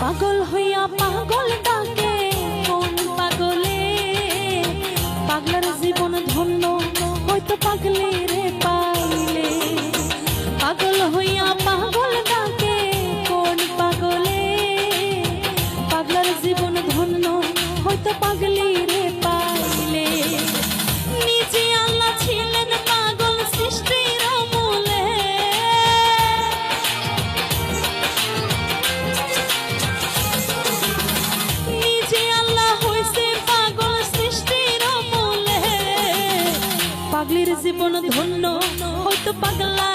পাগল হইয়া পাগল ডাকে কোন পাগলে, পাগলার জীবন ধন্য হয়তো পাগলের পাইলে। পাগল হইয়া পাগল ডাকে কোন পাগলে, পাগলার জীবন ধন্য হয়তো পাগলের পাইলে। নিজে আল্লাহ ছিলেন পাগল সৃষ্টির মূলে, নিজে আল্লাহ হইছে পাগল সৃষ্টির মূলে। পাগলের জীবন ধন্য হয়তো পাগলা